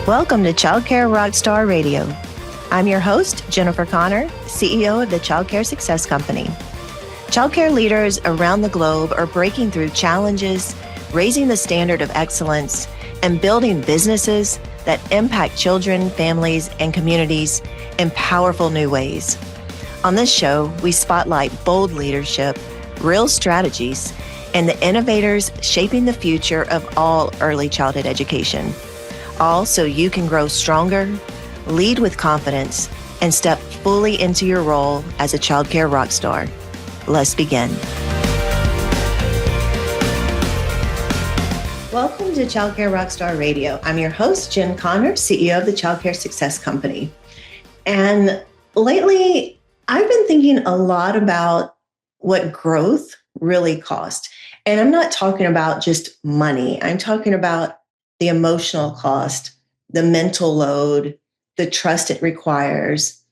Welcome to Childcare Rockstar Radio. I'm your host, Jennifer Connor, CEO of the Childcare Success Company. Childcare leaders around the globe are breaking through challenges, raising the standard of excellence, and building businesses that impact children, families, and communities in powerful new ways. On this show, we spotlight bold leadership, real strategies, and the innovators shaping the future of all early childhood education. All so you can grow stronger, lead with confidence, and step fully into your role as a childcare rock star. Let's begin. Welcome to Childcare Rockstar Radio. I'm your host, Jen Connor, CEO of the Childcare Success Company. And lately, I've been thinking a lot about what growth really costs. And I'm not talking about just money. I'm talking about the emotional cost, the mental load, the trust it requires.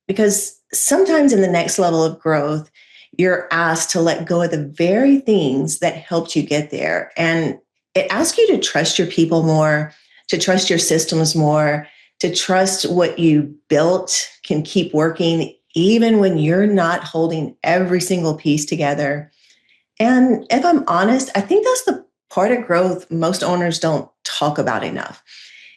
Because sometimes in the next level of growth, you're asked to let go of the very things that helped you get there. And it asks you to trust your people more, to trust your systems more, to trust what you built can keep working, even when you're not holding every single piece together. And if I'm honest, I think that's the part of growth most owners don't talk about enough.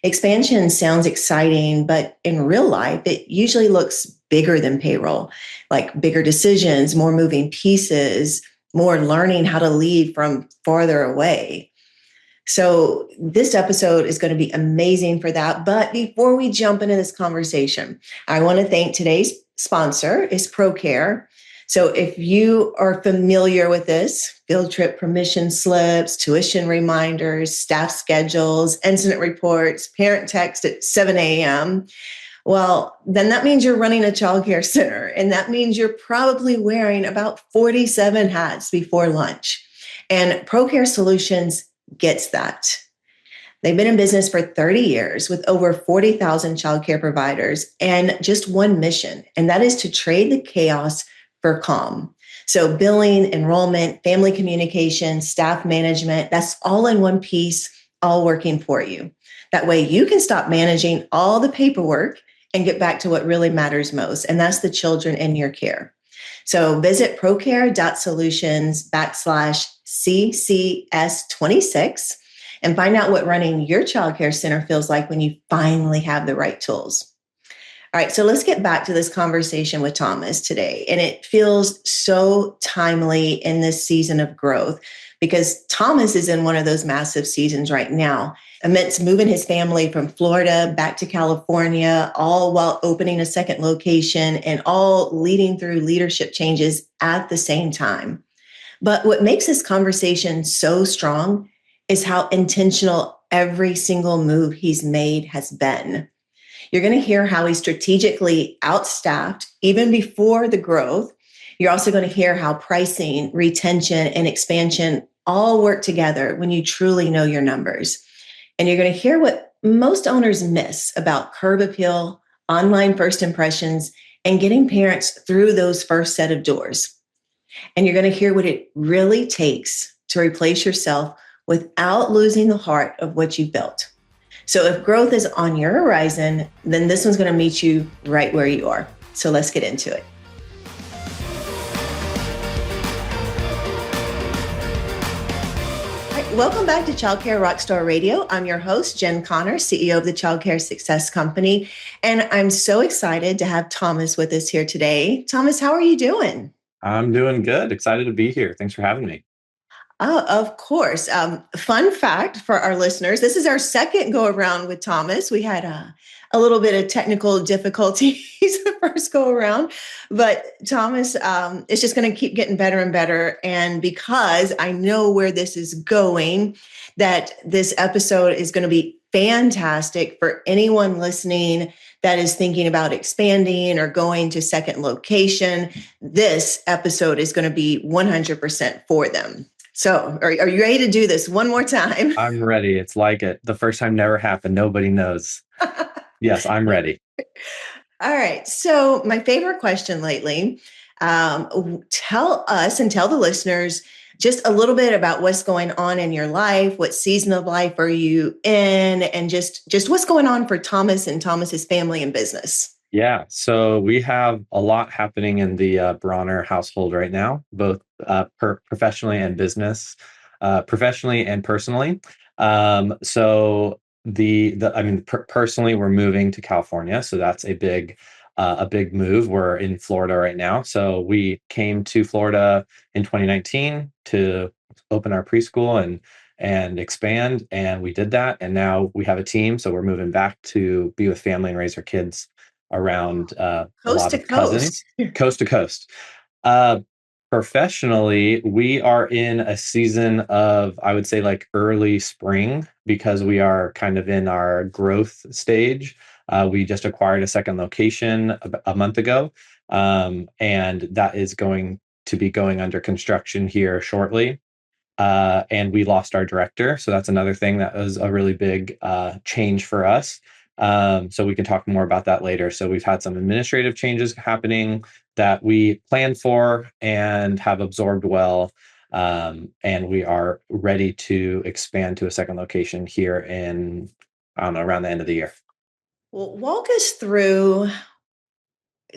Expansion sounds exciting, but in real life, it usually looks bigger than payroll, like bigger decisions, more moving pieces, more learning how to lead from farther away. So this episode is going to be amazing for that. But before we jump into this conversation, I want to thank today's sponsor is ProCare. So if you are familiar with this, field trip permission slips, tuition reminders, staff schedules, incident reports, parent text at 7 a.m., well, then that means you're running a childcare center. And that means you're probably wearing about 47 hats before lunch. And ProCare Solutions gets that. They've been in business for 30 years with over 40,000 childcare providers and just one mission, and that is to trade the chaos for calm. So billing, enrollment, family communication, staff management, that's all in one piece, all working for you. That way you can stop managing all the paperwork and get back to what really matters most, and that's the children in your care. So visit procare.solutions/CCS26 and find out what running your childcare center feels like when you finally have the right tools. All right, so let's get back to this conversation with Thomas today. And it feels so timely in this season of growth because Thomas is in one of those massive seasons right now, amidst moving his family from Florida back to California, all while opening a second location and all leading through leadership changes at the same time. But what makes this conversation so strong is how intentional every single move he's made has been. You're going to hear how he strategically outstaffed even before the growth. You're also going to hear how pricing, retention, and expansion all work together when you truly know your numbers. And you're going to hear what most owners miss about curb appeal, online first impressions, and getting parents through those first set of doors. And you're going to hear what it really takes to replace yourself without losing the heart of what you built. So if growth is on your horizon, then this one's going to meet you right where you are. So let's get into it. All right, welcome back to Childcare Rockstar Radio. I'm your host, Jen Connor, CEO of the Childcare Success Company. And I'm so excited to have Thomas with us here today. Thomas, how are you doing? I'm doing good. Excited to be here. Thanks for having me. Oh, of course. Fun fact for our listeners, this is our second go around with Thomas. We had a little bit of technical difficulties the first go around, but Thomas is just going to keep getting better and better. And because I know where this is going, that this episode is going to be fantastic for anyone listening that is thinking about expanding or going to second location. This episode is going to be 100% for them. So are you ready to do this one more time? I'm ready. It's like it. The first time never happened. Nobody knows. Yes, I'm ready. All right. So my favorite question lately, Tell us and tell the listeners just a little bit about what's going on in your life. What season of life are you in? And just what's going on for Thomas and Thomas's family and business. Yeah, so we have a lot happening in the Brawner household right now, both professionally and professionally and personally. So I mean, personally, we're moving to California, so that's a big move. We're in Florida right now, so we came to Florida in 2019 to open our preschool and expand, and we did that, and now we have a team, so we're moving back to be with family and raise our kids around a Coast lot to of coast. cousins, coast to coast. Uh, Professionally, we are in a season of, I would say, like early spring because we are kind of in our growth stage. We just acquired a second location a month ago, and that is going to be going under construction here shortly. And we lost our director. So that's another thing that was a really big change for us. So we can talk more about that later. So we've had some administrative changes happening that we planned for and have absorbed well. And we are ready to expand to a second location here in, I don't know, around the end of the year. Well, walk us through.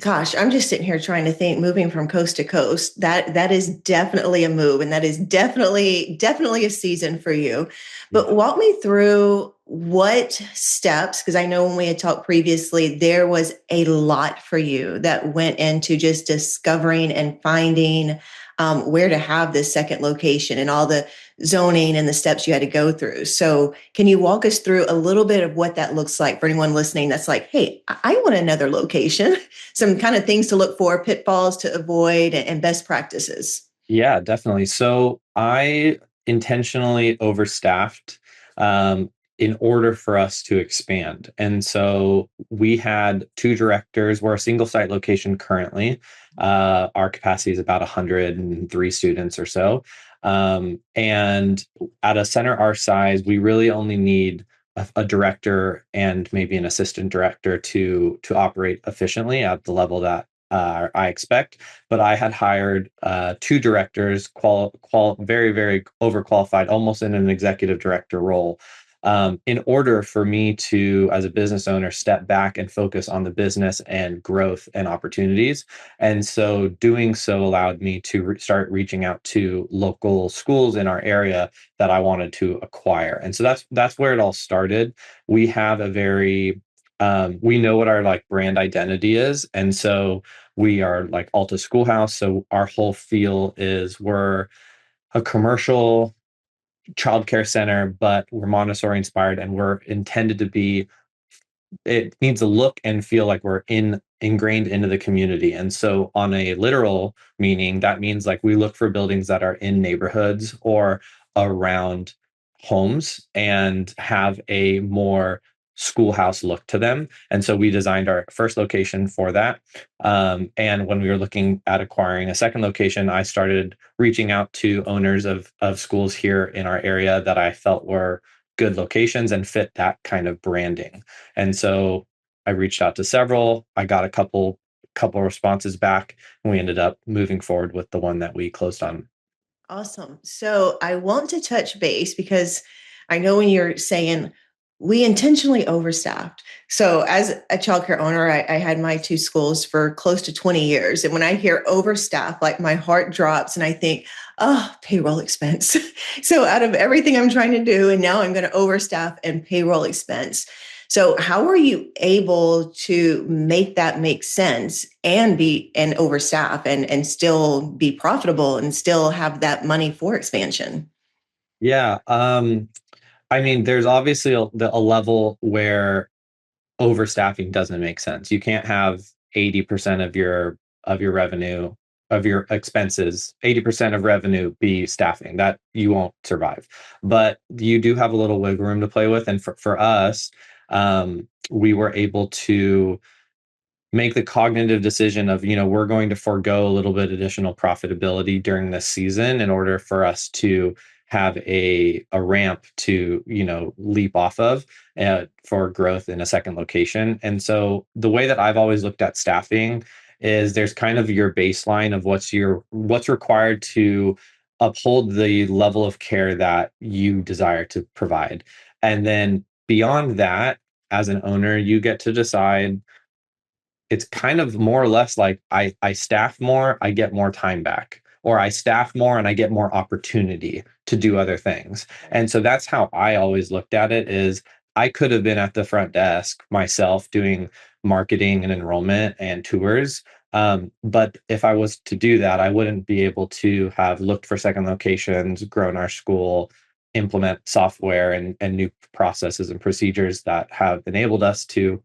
Gosh, I'm just sitting here trying to think, moving from coast to coast. That is definitely a move, and that is definitely a season for you. Yeah. But walk me through what steps, because I know when we had talked previously, there was a lot for you that went into just discovering and finding where to have this second location and all the zoning and the steps you had to go through. So, can you walk us through a little bit of what that looks like for anyone listening that's like, hey, I want another location? Some kind of things to look for, pitfalls to avoid, and best practices. Yeah, definitely. So I intentionally overstaffed in order for us to expand. And so we had two directors. We're a single site location currently. Our capacity is about 103 students or so. And at a center our size, we really only need a director and maybe an assistant director to operate efficiently at the level that I expect. But I had hired two directors, very, very overqualified, almost in an executive director role, in order for me to, as a business owner, step back and focus on the business and growth and opportunities. And so doing so allowed me to start reaching out to local schools in our area that I wanted to acquire. And so that's where it all started. We have a very we know what our like brand identity is. And so we are like Alta Schoolhouse. So our whole feel is we're a commercial childcare center, but we're Montessori inspired and we're intended to be, it needs to look and feel like we're ingrained into the community. And so on a literal meaning, that means like we look for buildings that are in neighborhoods or around homes and have a more schoolhouse look to them. And so we designed our first location for that. And when we were looking at acquiring a second location, I started reaching out to owners of schools here in our area that I felt were good locations and fit that kind of branding. And so I reached out to several. I got a couple responses back, and we ended up moving forward with the one that we closed on. Awesome. So I want to touch base because I know when you're saying we intentionally overstaffed. So as a childcare owner, I had my two schools for close to 20 years. And when I hear overstaff, like my heart drops and I think, oh, payroll expense. So out of everything I'm trying to do, and now I'm going to overstaff and payroll expense. So how were you able to make that make sense and be and overstaff and still be profitable and still have that money for expansion? Yeah. I mean, there's obviously a level where overstaffing doesn't make sense. You can't have 80% of your revenue of your expenses, 80% of revenue be staffing. That you won't survive. But you do have a little wiggle room to play with. And for us, we were able to make the cognitive decision of, we're going to forego a little bit additional profitability during this season in order for us to have a ramp to, leap off of for growth in a second location. And so the way that I've always looked at staffing is there's kind of your baseline of what's required to uphold the level of care that you desire to provide. And then beyond that, as an owner, you get to decide. It's kind of more or less like I staff more, I get more time back, or I staff more and I get more opportunity to do other things. And so that's how I always looked at it is I could have been at the front desk myself doing marketing and enrollment and tours. But if I was to do that, I wouldn't be able to have looked for second locations, grown our school, implement software and new processes and procedures that have enabled us to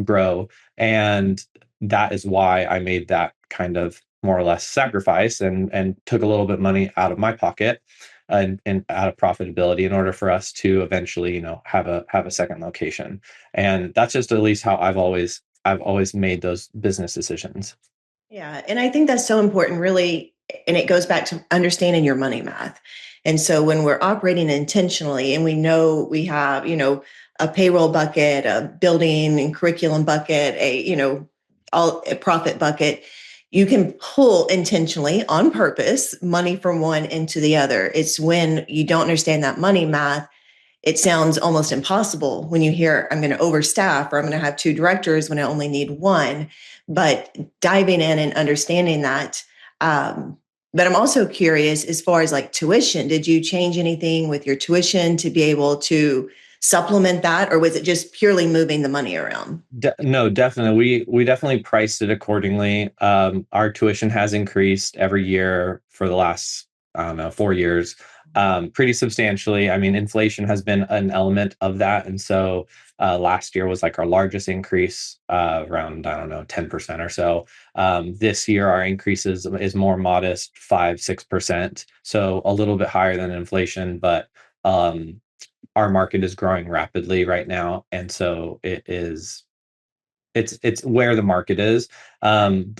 grow. And that is why I made that kind of more or less sacrifice and took a little bit of money out of my pocket and out of profitability in order for us to eventually, have a second location. And that's just at least how I've always made those business decisions. Yeah. And I think that's so important, really. And it goes back to understanding your money math. And so when we're operating intentionally and we know we have, a payroll bucket, a building and curriculum bucket, all a profit bucket, you can pull intentionally on purpose money from one into the other. It's when you don't understand that money math, it sounds almost impossible when you hear I'm going to overstaff or I'm going to have two directors when I only need one. But diving in and understanding that. But I'm also curious as far as like tuition, did you change anything with your tuition to be able to supplement that? Or was it just purely moving the money around? No, definitely. We definitely priced it accordingly. Our tuition has increased every year for the last, I don't know, 4 years, pretty substantially. I mean, inflation has been an element of that, and so last year was like our largest increase, around, I don't know, 10% or so. This year, our increases is more modest, 5-6%, so a little bit higher than inflation, but our market is growing rapidly right now, and so it's where the market is.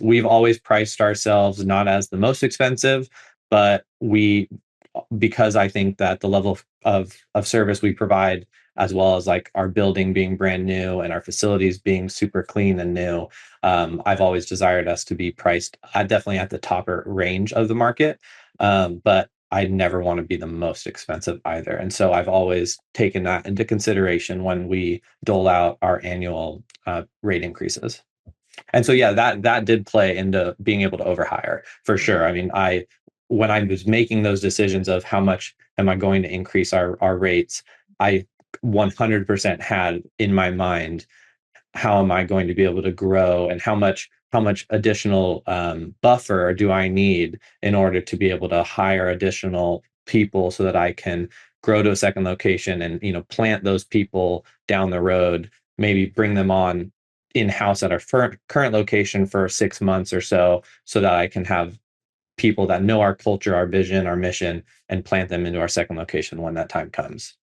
We've always priced ourselves not as the most expensive, but because I think that the level of service we provide, as well as like our building being brand new and our facilities being super clean and new, I've always desired us to be priced definitely at the top range of the market. But I never want to be the most expensive either. And so I've always taken that into consideration when we dole out our annual rate increases. And so yeah, that did play into being able to overhire for sure. I mean, I when I was making those decisions of how much am I going to increase our rates, I 100% had in my mind how am I going to be able to grow and how much additional buffer do I need in order to be able to hire additional people so that I can grow to a second location and plant those people down the road, maybe bring them on in-house at our current location for 6 months or so that I can have people that know our culture, our vision, our mission, and plant them into our second location when that time comes.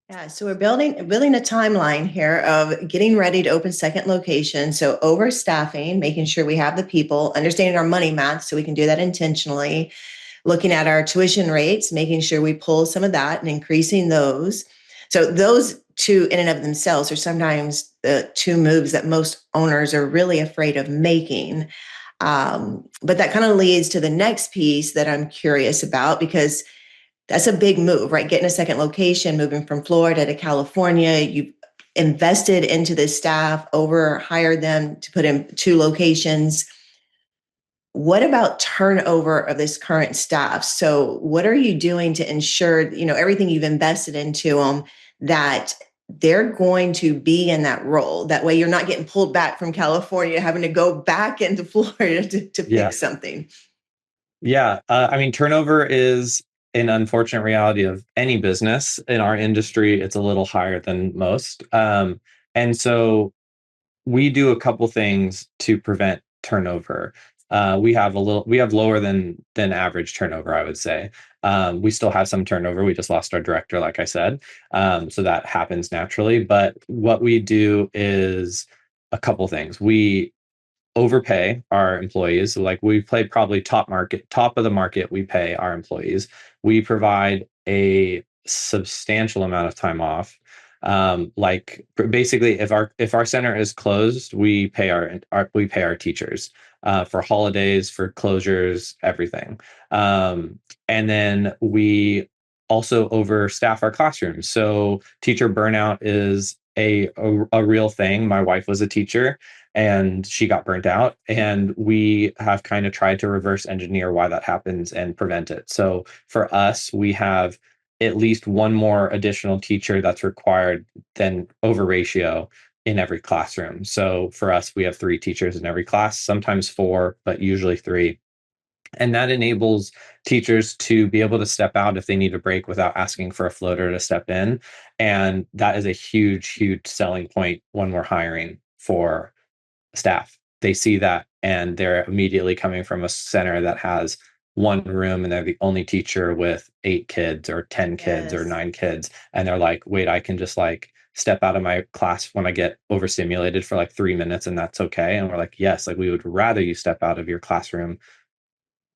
Yeah, so we're building a timeline here of getting ready to open second location. So overstaffing, making sure we have the people, understanding our money math so we can do that intentionally, looking at our tuition rates, making sure we pull some of that and increasing those. So those two in and of themselves are sometimes the two moves that most owners are really afraid of making. But that kind of leads to the next piece that I'm curious about because that's a big move, right? Getting a second location, moving from Florida to California. You invested into the staff, over hired them to put in two locations. What about turnover of this current staff? So what are you doing to ensure, everything you've invested into them, that they're going to be in that role? That way you're not getting pulled back from California, having to go back into Florida to Yeah. fix something. Yeah. I mean, turnover is an unfortunate reality of any business. In our industry, it's a little higher than most. And so we do a couple things to prevent turnover. We have lower than average turnover, I would say. We still have some turnover. We just lost our director, like I said. So that happens naturally. But what we do is a couple things. We overpay our employees. So like we play probably top of the market, we pay our employees. We provide a substantial amount of time off. Like basically, if our center is closed, we pay our teachers for holidays, for closures, everything. And then we also overstaff our classrooms. So teacher burnout is a real thing. My wife was a teacher and she got burnt out, and we have kind of tried to reverse engineer why that happens and prevent it. So for us, we have at least one more additional teacher that's required than over ratio in every classroom. So for us, we have 3 teachers in every class, sometimes 4, but usually 3. And that enables teachers to be able to step out if they need a break without asking for a floater to step in. And that is a huge, huge selling point when we're hiring for staff. They see that and they're immediately coming from a center that has one room and they're the only teacher with 8 kids or 10 kids or Yes. 9 kids. And they're like, wait, I can just like step out of my class when I get overstimulated for like 3 minutes and that's okay. And we're like, yes, like we would rather you step out of your classroom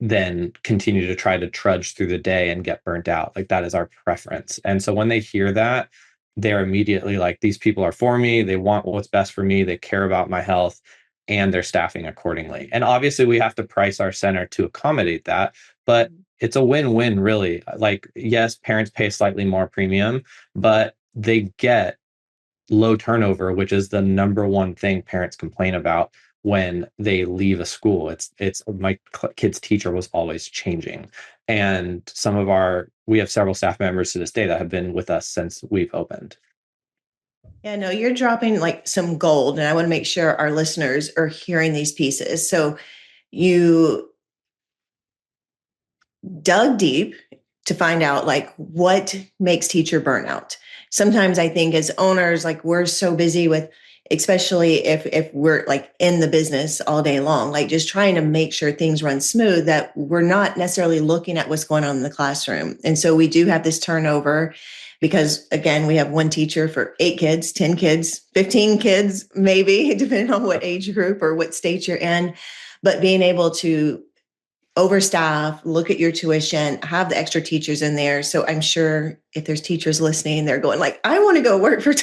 than continue to try to trudge through the day and get burnt out. Like that is our preference. And so when they hear that, they're immediately like, these people are for me. They want what's best for me. They care about my health and they're staffing accordingly. And obviously, we have to price our center to accommodate that, but it's a win-win, really. Like, yes, parents pay slightly more premium, but they get low turnover, which is the number one thing parents complain about when they leave a school. It's my kid's teacher was always changing. And we have several staff members to this day that have been with us since we've opened. Yeah, no, you're dropping like some gold, and I want to make sure our listeners are hearing these pieces. So you dug deep to find out like what makes teacher burnout. Sometimes I think as owners, like we're so busy with, especially if we're like in the business all day long, like just trying to make sure things run smooth, that we're not necessarily looking at what's going on in the classroom. And so we do have this turnover because again, we have one teacher for 8 kids, 10 kids, 15 kids, maybe depending on what age group or what state you're in. But being able to overstaff, look at your tuition, have the extra teachers in there. So I'm sure if there's teachers listening, they're going like, I want to go work for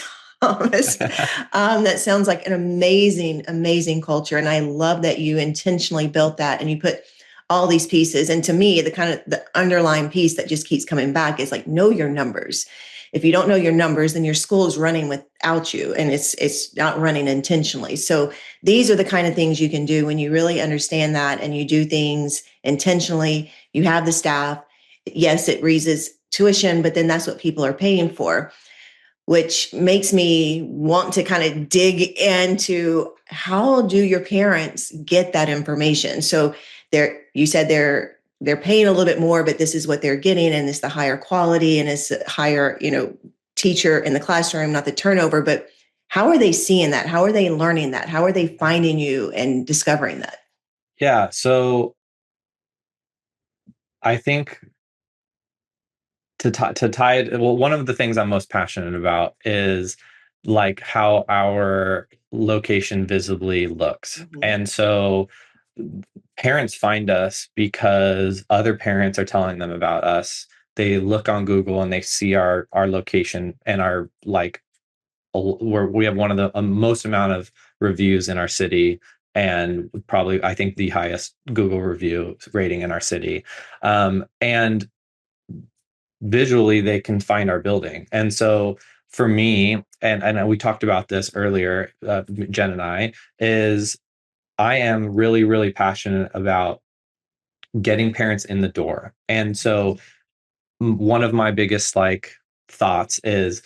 Thomas. That sounds like an amazing, amazing culture. And I love that you intentionally built that and you put all these pieces. And to me, the kind of the underlying piece that just keeps coming back is like, know your numbers. If you don't know your numbers, then your school is running without you and it's not running intentionally. So these are the kind of things you can do when you really understand that and you do things intentionally. You have the staff. Yes, it raises tuition, but then that's what people are paying for, which makes me want to kind of dig into how do your parents get that information? So you said they're paying a little bit more, but this is what they're getting, and it's the higher quality and it's a higher, teacher in the classroom, not the turnover. But how are they seeing that? How are they learning that? How are they finding you and discovering that? Yeah. So I think to tie it, well, one of the things I'm most passionate about is like how our location visibly looks. Mhm. And so parents find us because other parents are telling them about us. They look on Google and they see our location and our like where we have one of the most amount of reviews in our city, and probably I think the highest Google review rating in our city. And visually they can find our building. And so for me, and we talked about this earlier, Jen and I, is I am really, really passionate about getting parents in the door. And so one of my biggest like thoughts is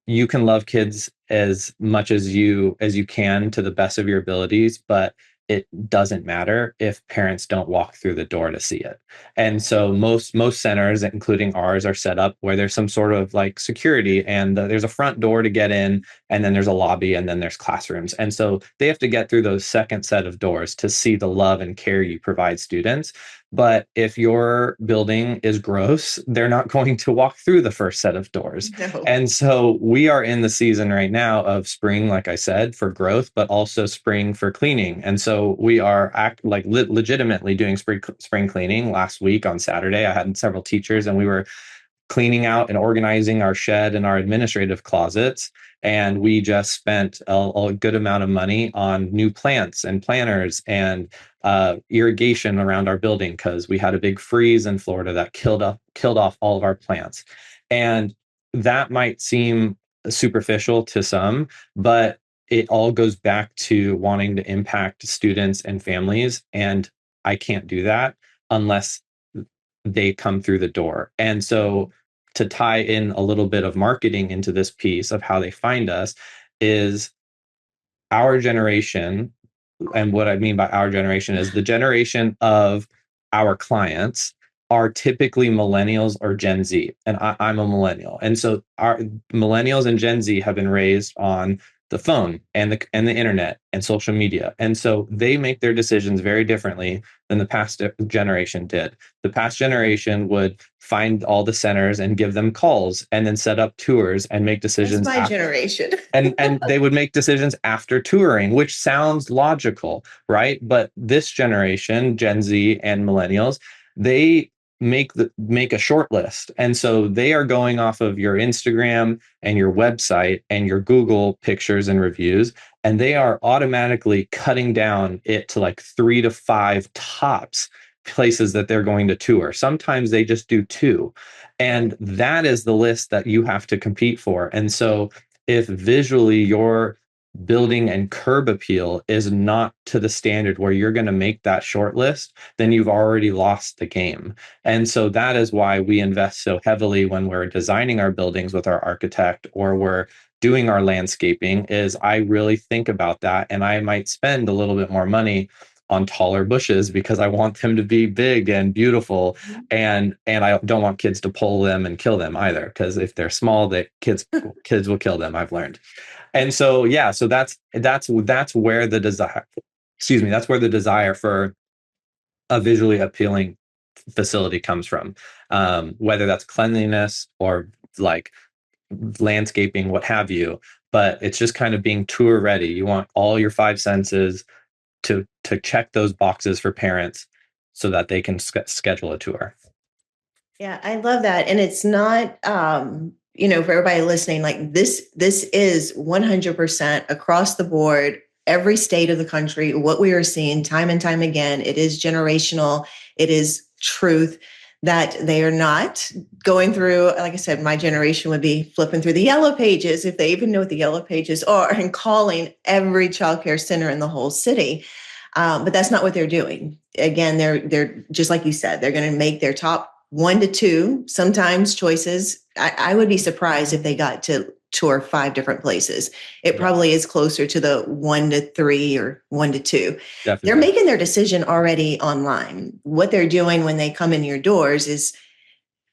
you can love kids as much as you can to the best of your abilities, but it doesn't matter if parents don't walk through the door to see it. And so most centers, including ours, are set up where there's some sort of like security, and there's a front door to get in, and then there's a lobby, and then there's classrooms. And so they have to get through those second set of doors to see the love and care you provide students. But if your building is gross, they're not going to walk through the first set of doors. No. And so we are in the season right now of spring, like I said, for growth, but also spring for cleaning. And so we are legitimately doing spring cleaning. Last week on Saturday, I had several teachers and we were cleaning out and organizing our shed and our administrative closets. And we just spent a good amount of money on new plants and planters and irrigation around our building, because we had a big freeze in Florida that killed off all of our plants. And that might seem superficial to some, but it all goes back to wanting to impact students and families. And I can't do that unless they come through the door. And so, to tie in a little bit of marketing into this piece of how they find us, is our generation. And what I mean by our generation is the generation of our clients are typically millennials or Gen Z. And I'm a millennial. And so our millennials and Gen Z have been raised on the phone and the internet and social media. And so they make their decisions very differently than the past generation did. The past generation would find all the centers and give them calls and then set up tours and make decisions. That's my generation. and they would make decisions after touring, which sounds logical, right? But this generation, Gen Z and millennials, they make a short list. And so they are going off of your Instagram and your website and your Google pictures and reviews, and they are automatically cutting down it to like 3 to 5 tops places that they're going to tour. Sometimes they just do 2. And that is the list that you have to compete for. And so if visually your building and curb appeal is not to the standard where you're going to make that short list, then you've already lost the game. And so that is why we invest so heavily when we're designing our buildings with our architect or we're doing our landscaping, is I really think about that. And I might spend a little bit more money on taller bushes because I want them to be big and beautiful. And I don't want kids to pull them and kill them either, because if they're small, kids will kill them, I've learned. And so, yeah, so that's where the desire, that's where the desire for a visually appealing facility comes from. Whether that's cleanliness or like landscaping, what have you, but it's just kind of being tour ready. You want all your 5 senses to check those boxes for parents so that they can schedule a tour. Yeah, I love that. And it's not, for everybody listening, like this is 100% across the board, every state of the country, what we are seeing time and time again. It is generational. It is truth that they are not going through. Like I said, my generation would be flipping through the yellow pages, if they even know what the yellow pages are, and calling every childcare center in the whole city. But that's not what they're doing. Again, they're just like you said, they're going to make their top 1 to 2, sometimes choices. I would be surprised if they got to tour 5 different places. It probably is closer to the 1 to 3 or 1 to 2. Definitely. They're making their decision already online. What they're doing when they come in your doors is,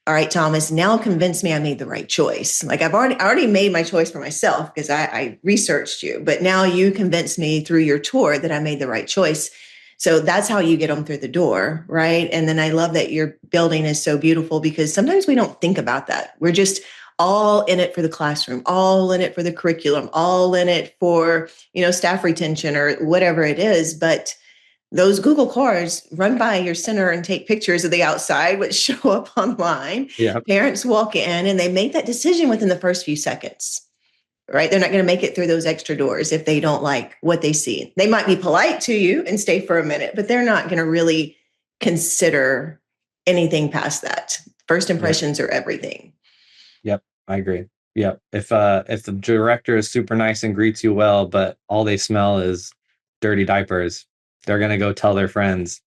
all right, Thomas, now convince me I made the right choice. Like I already made my choice for myself because I researched you, but now you convinced me through your tour that I made the right choice. So that's how you get them through the door, right? And then I love that your building is so beautiful, because sometimes we don't think about that. We're just all in it for the classroom, all in it for the curriculum, all in it for, staff retention or whatever it is. But those Google cars run by your center and take pictures of the outside, which show up online. Yeah. Parents walk in and they make that decision within the first few seconds. Right? They're not going to make it through those extra doors if they don't like what they see. They might be polite to you and stay for a minute, but they're not going to really consider anything past that. First impressions are everything. Yep, I agree. Yep. If the director is super nice and greets you well, but all they smell is dirty diapers, they're going to go tell their friends,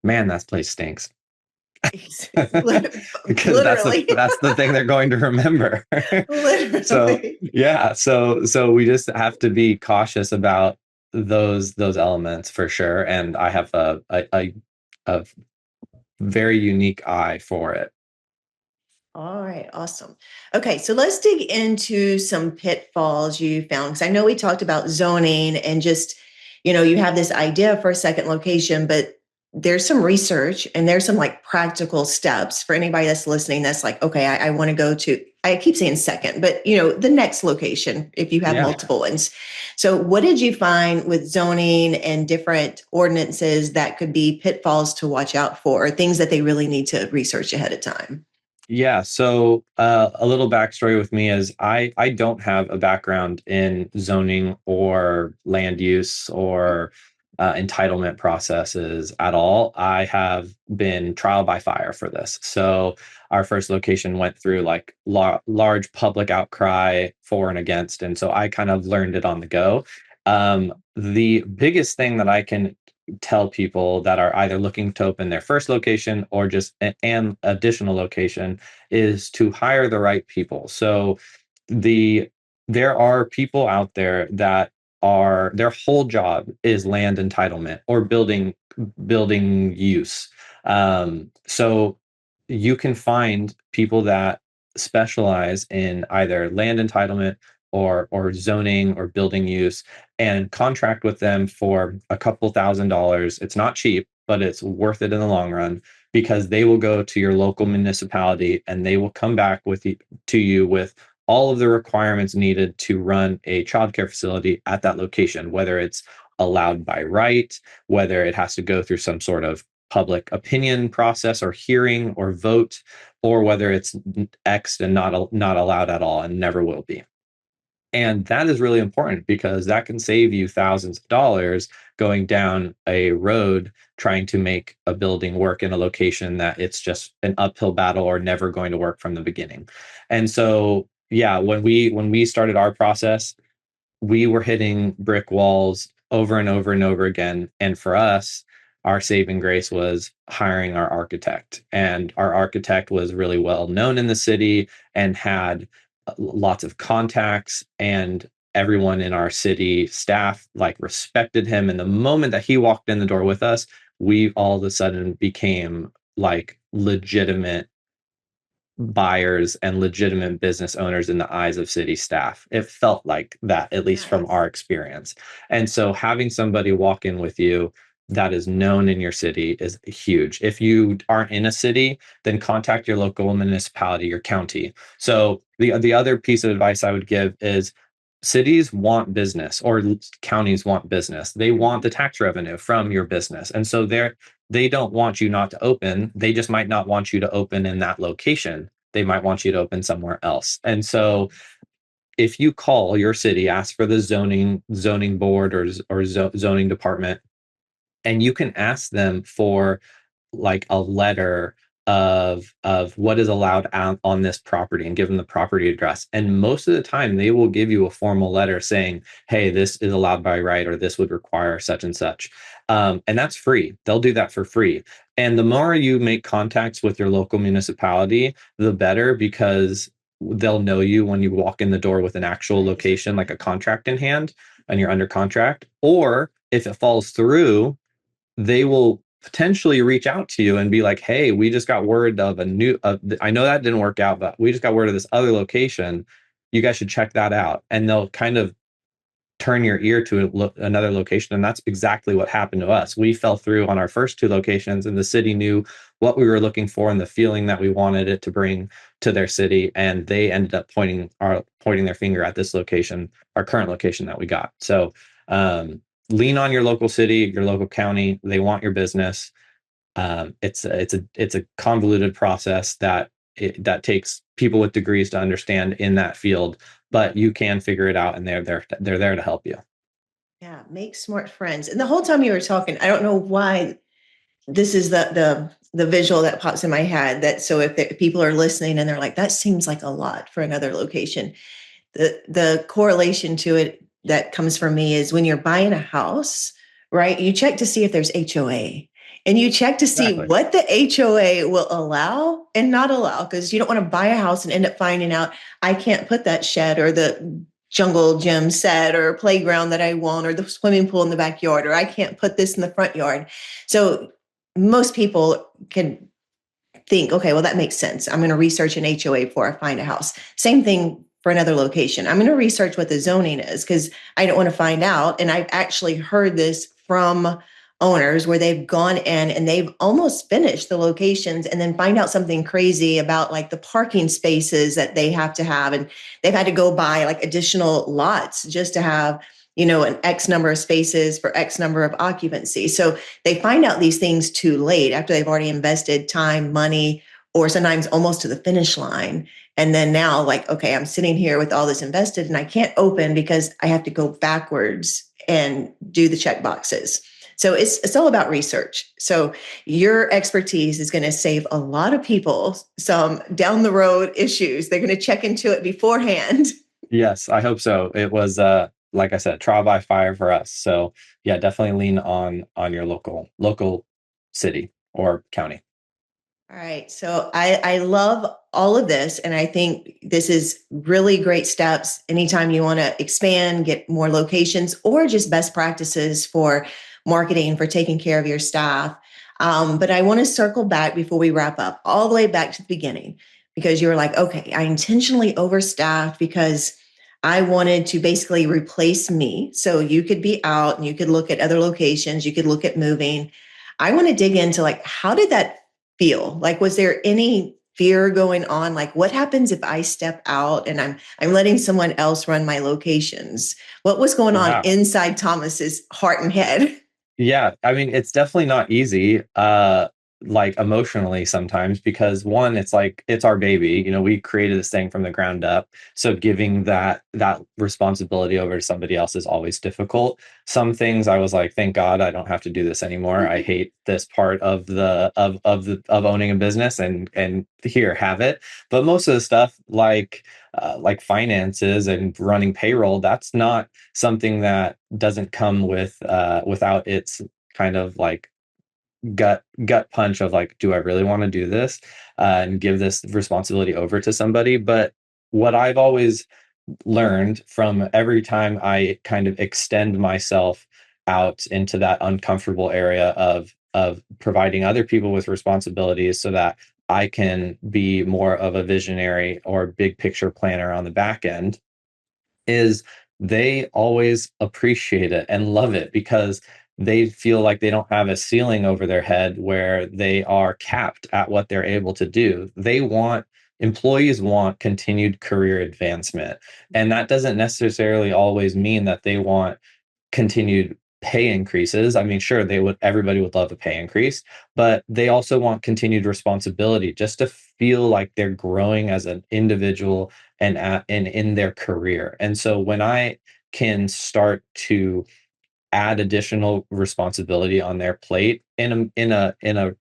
man, that place stinks. Because that's the thing they're going to remember. Literally. So we just have to be cautious about those elements for sure. And I have a very unique eye for it. All right, awesome. Okay, so let's dig into some pitfalls you found, because I know we talked about zoning and just, you have this idea for a second location, but there's some research and there's some like practical steps for anybody that's listening. That's like, okay, I want to go to, I keep saying second, but the next location, if you have multiple ones. So what did you find with zoning and different ordinances that could be pitfalls to watch out for, or things that they really need to research ahead of time? Yeah. So a little backstory with me is I don't have a background in zoning or land use or entitlement processes at all. I have been trial by fire for this. So our first location went through like large public outcry for and against, and so I kind of learned it on the go. The biggest thing that I can tell people that are either looking to open their first location or just an additional location is to hire the right people. So the there are people out there that are their whole job is land entitlement or building use. So you can find people that specialize in either land entitlement or zoning or building use and contract with them for a couple $1,000s. It's not cheap, but it's worth it in the long run because they will go to your local municipality and they will come back to you with all of the requirements needed to run a childcare facility at that location, whether it's allowed by right, whether it has to go through some sort of public opinion process or hearing or vote, or whether it's Xed and not allowed at all and never will be. And that is really important because that can save you thousands of dollars going down a road trying to make a building work in a location that it's just an uphill battle or never going to work from the beginning. And so, yeah, when we started our process, we were hitting brick walls over and over and over again. And for us, our saving grace was hiring our architect. And our architect was really well known in the city and had lots of contacts, and everyone in our city staff like respected him. And the moment that he walked in the door with us, we all of a sudden became like legitimate buyers and legitimate business owners in the eyes of city staff. It felt like that, at least from Nice. our experience. And so having somebody walk in with you that is known in your city is huge. If you aren't in a city, then contact your local municipality, your county. So the other piece of advice I would give is cities want business or counties want business. They want the tax revenue from your business. And so they don't want you not to open. They just might not want you to open in that location. They might want you to open somewhere else. And so if you call your city, ask for the zoning board or zoning department, and you can ask them for like a letter of what is allowed on this property and give them the property address. And most of the time they will give you a formal letter saying, hey, this is allowed by right, or this would require such and such. And that's free. They'll do that for free. And the more you make contacts with your local municipality, the better, because they'll know you when you walk in the door with an actual location, like a contract in hand, and you're under contract. Or if it falls through, they will potentially reach out to you and be like, hey, we just got word of I know that didn't work out, but we just got word of this other location. You guys should check that out. And they'll kind of turn your ear to another location. And that's exactly what happened to us. We fell through on our first two locations, and the city knew what we were looking for and the feeling that we wanted it to bring to their city. And they ended up pointing their finger at this location, our current location that we got. So lean on your local city, your local county. They want your business. It's a convoluted process that takes people with degrees to understand in that field, but you can figure it out, and they're there to help you. Yeah, make smart friends. And the whole time you were talking, I don't know why this is the visual that pops in my head. That so if people are listening and they're like, that seems like a lot for another location, the correlation to it that comes from me is when you're buying a house, right? You check to see if there's HOA, and you check to see Exactly. what the HOA will allow and not allow, because you don't want to buy a house and end up finding out I can't put that shed or the jungle gym set or playground that I want, or the swimming pool in the backyard, or I can't put this in the front yard. So most people can think, okay, well, that makes sense. I'm going to research an HOA before I find a house. Same thing for another location. I'm going to research what the zoning is because I don't want to find out. And I've actually heard this from owners where they've gone in and they've almost finished the locations and then find out something crazy about like the parking spaces that they have to have. And they've had to go buy like additional lots just to have, an X number of spaces for X number of occupancy. So they find out these things too late after they've already invested time, money, or sometimes almost to the finish line. And then now, like, okay, I'm sitting here with all this invested and I can't open because I have to go backwards and do the check boxes. So it's all about research. So your expertise is going to save a lot of people some down the road issues. They're going to check into it beforehand. Yes, I hope so. It was like I said, trial by fire for us. So yeah, definitely lean on your local city or county. All right. So I love all of this. And I think this is really great steps anytime you want to expand, get more locations, or just best practices for marketing, for taking care of your staff. But I want to circle back before we wrap up, all the way back to the beginning, because you were like, okay, I intentionally overstaffed because I wanted to basically replace me. So you could be out and you could look at other locations, you could look at moving. I want to dig into like, how did that feel? Like, was there any fear going on? Like, what happens if I step out and I'm letting someone else run my locations? What was going on Yeah. inside Thomas's heart and head? Yeah, I mean, it's definitely not easy, like emotionally sometimes, because one, it's like it's our baby. We created this thing from the ground up. So giving that responsibility over to somebody else is always difficult. Some things I was like, thank God I don't have to do this anymore. I hate this part of of owning a business, and here, have it. But most of the stuff like finances and running payroll, that's not something that doesn't come without its kind of like gut punch of like, do I really want to do this, and give this responsibility over to somebody? But what I've always learned from every time I kind of extend myself out into that uncomfortable area of providing other people with responsibilities so that I can be more of a visionary or big picture planner on the back end, is they always appreciate it and love it, because they feel like they don't have a ceiling over their head where they are capped at what they're able to do. Employees want continued career advancement. And that doesn't necessarily always mean that they want continued pay increases. I mean, sure, everybody would love a pay increase, but they also want continued responsibility, just to feel like they're growing as an individual and in their career. And so when I can start to add additional responsibility on their plate in a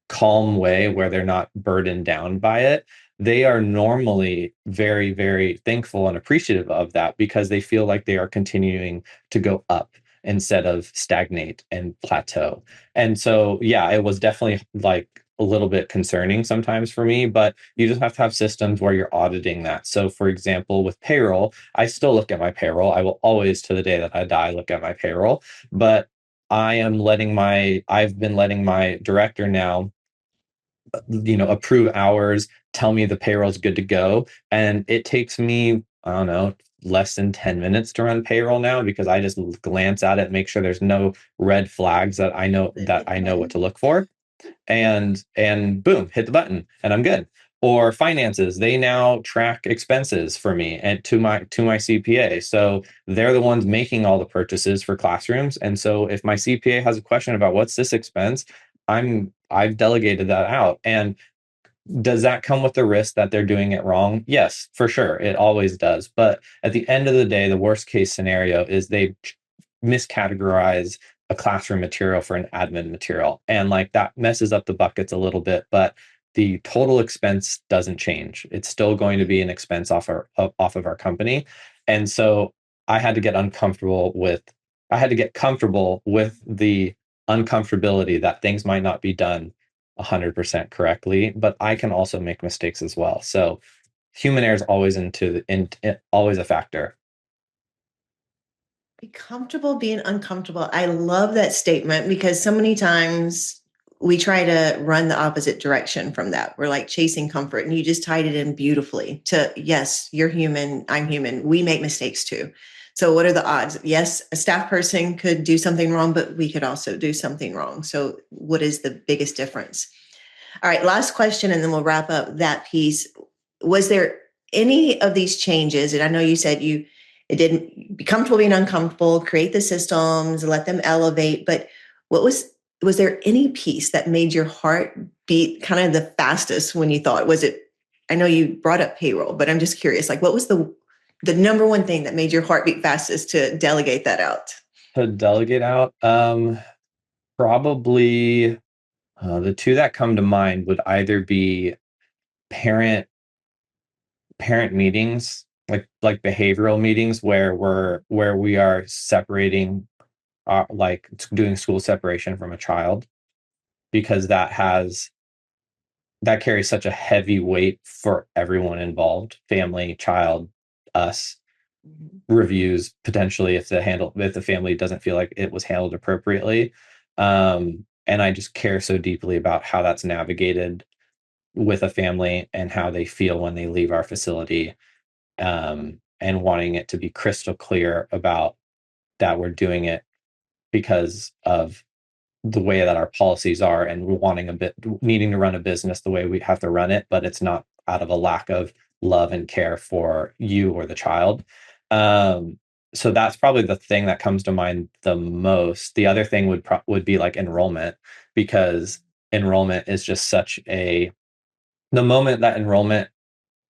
calm way where they're not burdened down by it, they are normally very, very thankful and appreciative of that, because they feel like they are continuing to go up instead of stagnate and plateau. And so, yeah, it was definitely like a little bit concerning sometimes for me, but you just have to have systems where you're auditing that. So, for example, with payroll, I still look at my payroll. I will always, to the day that I die, look at my payroll. But I've been letting my director now approve hours, tell me the payroll's good to go. And it takes me, I don't know, less than 10 minutes to run payroll now, because I just glance at it, make sure there's no red flags that I know what to look for. And boom, hit the button and I'm good. Or finances, they now track expenses for me and to my CPA. So they're the ones making all the purchases for classrooms. And so if my CPA has a question about what's this expense, I've delegated that out. And does that come with the risk that they're doing it wrong? Yes, for sure. It always does. But at the end of the day, the worst case scenario is they miscategorize a classroom material for an admin material. And like that messes up the buckets a little bit, but the total expense doesn't change. It's still going to be an expense off of our company. And so I had to get comfortable with the uncomfortability that things might not be done 100% correctly, but I can also make mistakes as well. So human error is always a factor. Be comfortable being uncomfortable. I love that statement because so many times we try to run the opposite direction from that. We're like chasing comfort, and you just tied it in beautifully to, yes, you're human, I'm human. We make mistakes too. So what are the odds? Yes, a staff person could do something wrong, but we could also do something wrong. So what is the biggest difference? All right, last question, and then we'll wrap up that piece. Was there any of these changes? And I know you said it didn't be comfortable being uncomfortable, create the systems, let them elevate. But what was was there any piece that made your heart beat kind of the fastest when you thought, was it, I know you brought up payroll, but I'm just curious, like what was the number one thing that made your heart beat fastest to delegate that out? To delegate out, probably the two that come to mind would either be parent meetings, like behavioral meetings where we are separating, like doing school separation from a child, because that carries such a heavy weight for everyone involved: family, child, us. Reviews potentially if the family doesn't feel like it was handled appropriately. And I just care so deeply about how that's navigated with a family and how they feel when they leave our facility, and wanting it to be crystal clear about that we're doing it because of the way that our policies are, and we're needing to run a business the way we have to run it, but it's not out of a lack of love and care for you or the child. So that's probably the thing that comes to mind the most. The other thing would be like enrollment, because enrollment is just the moment that enrollment,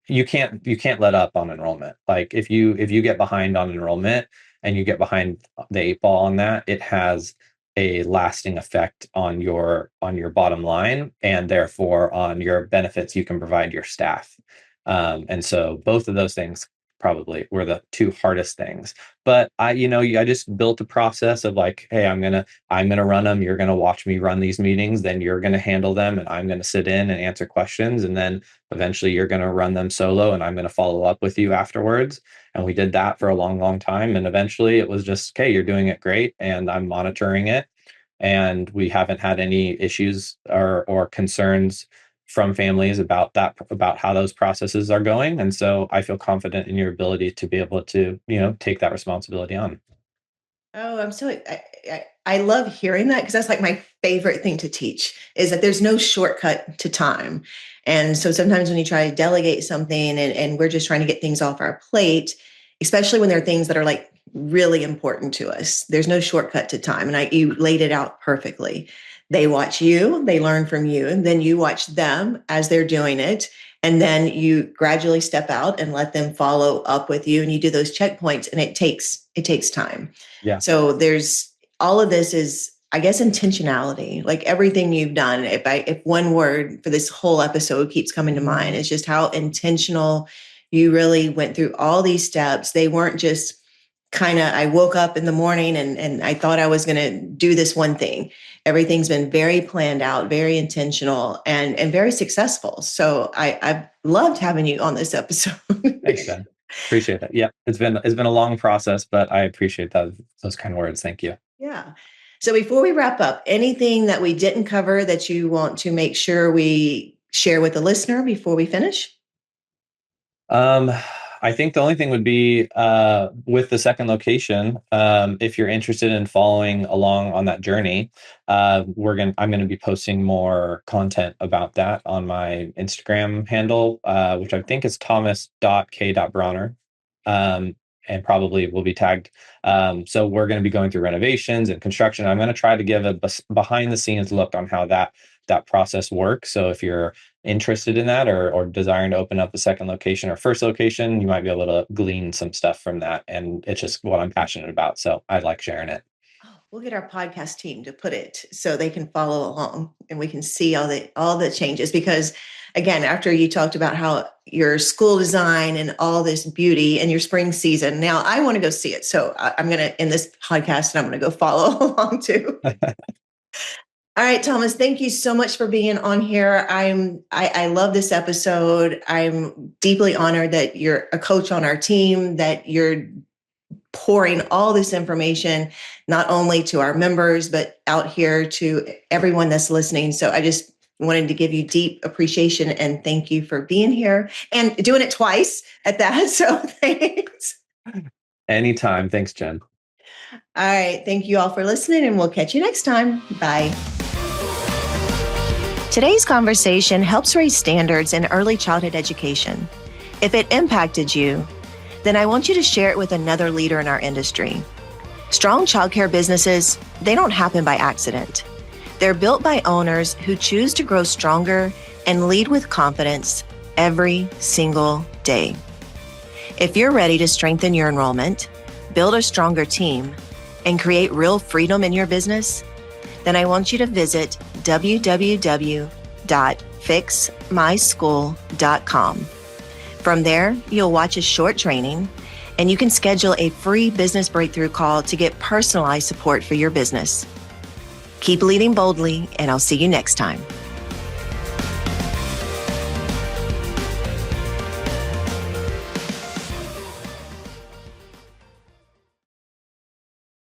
you can't let up on enrollment. Like if you get behind on enrollment and you get behind the eight ball on that, it has a lasting effect on your bottom line, and therefore on your benefits you can provide your staff. And so both of those things probably were the two hardest things. But I just built a process of like, hey, I'm gonna run them. You're gonna watch me run these meetings. Then you're gonna handle them, and I'm gonna sit in and answer questions. And then eventually you're gonna run them solo, and I'm gonna follow up with you afterwards. And we did that for a long, long time. And eventually it was just, okay, you're doing it great, and I'm monitoring it. And we haven't had any issues or concerns from families about how those processes are going. And so I feel confident in your ability to be able to, take that responsibility on. Oh, I love hearing that because that's like my favorite thing to teach is that there's no shortcut to time. And so sometimes when you try to delegate something and we're just trying to get things off our plate, especially when there are things that are like really important to us, there's no shortcut to time. And you laid it out perfectly. They watch you, they learn from you, and then you watch them as they're doing it. And then you gradually step out and let them follow up with you. And you do those checkpoints, and it takes time. Yeah. So there's all of this is, I guess, intentionality. Like everything you've done, if one word for this whole episode keeps coming to mind, it's just how intentional you really went through all these steps. They weren't just kind of, I woke up in the morning and I thought I was going to do this one thing. Everything's been very planned out, very intentional, and very successful. So I've loved having you on this episode. Thanks, Ben. Appreciate that. Yeah, it's been a long process, but I appreciate those kind words. Thank you. Yeah. So before we wrap up, anything that we didn't cover that you want to make sure we share with the listener before we finish? I think the only thing would be with the second location. If you're interested in following along on that journey, I'm going to be posting more content about that on my Instagram handle, which I think is thomas.k.brawner. And probably will be tagged. So we're going to be going through renovations and construction. I'm going to try to give a behind the scenes look on how that process works. So if you're interested in that or desiring to open up a second location or first location, you might be able to glean some stuff from that. And it's just what I'm passionate about. So I like sharing it. We'll get our podcast team to put it so they can follow along and we can see all the changes. Because again, after you talked about how your school design and all this beauty and your spring season, now I want to go see it. So I'm going to, in this podcast, and I'm going to go follow along too. All right, Thomas, thank you so much for being on here. I love this episode. I'm deeply honored that you're a coach on our team, that you're pouring all this information, not only to our members, but out here to everyone that's listening. So I just wanted to give you deep appreciation and thank you for being here and doing it twice at that. So thanks. Anytime. Thanks, Jen. All right. Thank you all for listening, and we'll catch you next time. Bye. Today's conversation helps raise standards in early childhood education. If it impacted you, then I want you to share it with another leader in our industry. Strong childcare businesses, they don't happen by accident. They're built by owners who choose to grow stronger and lead with confidence every single day. If you're ready to strengthen your enrollment, build a stronger team, and create real freedom in your business, then I want you to visit www.fixmyschool.com. From there, you'll watch a short training, and you can schedule a free business breakthrough call to get personalized support for your business. Keep leading boldly, and I'll see you next time.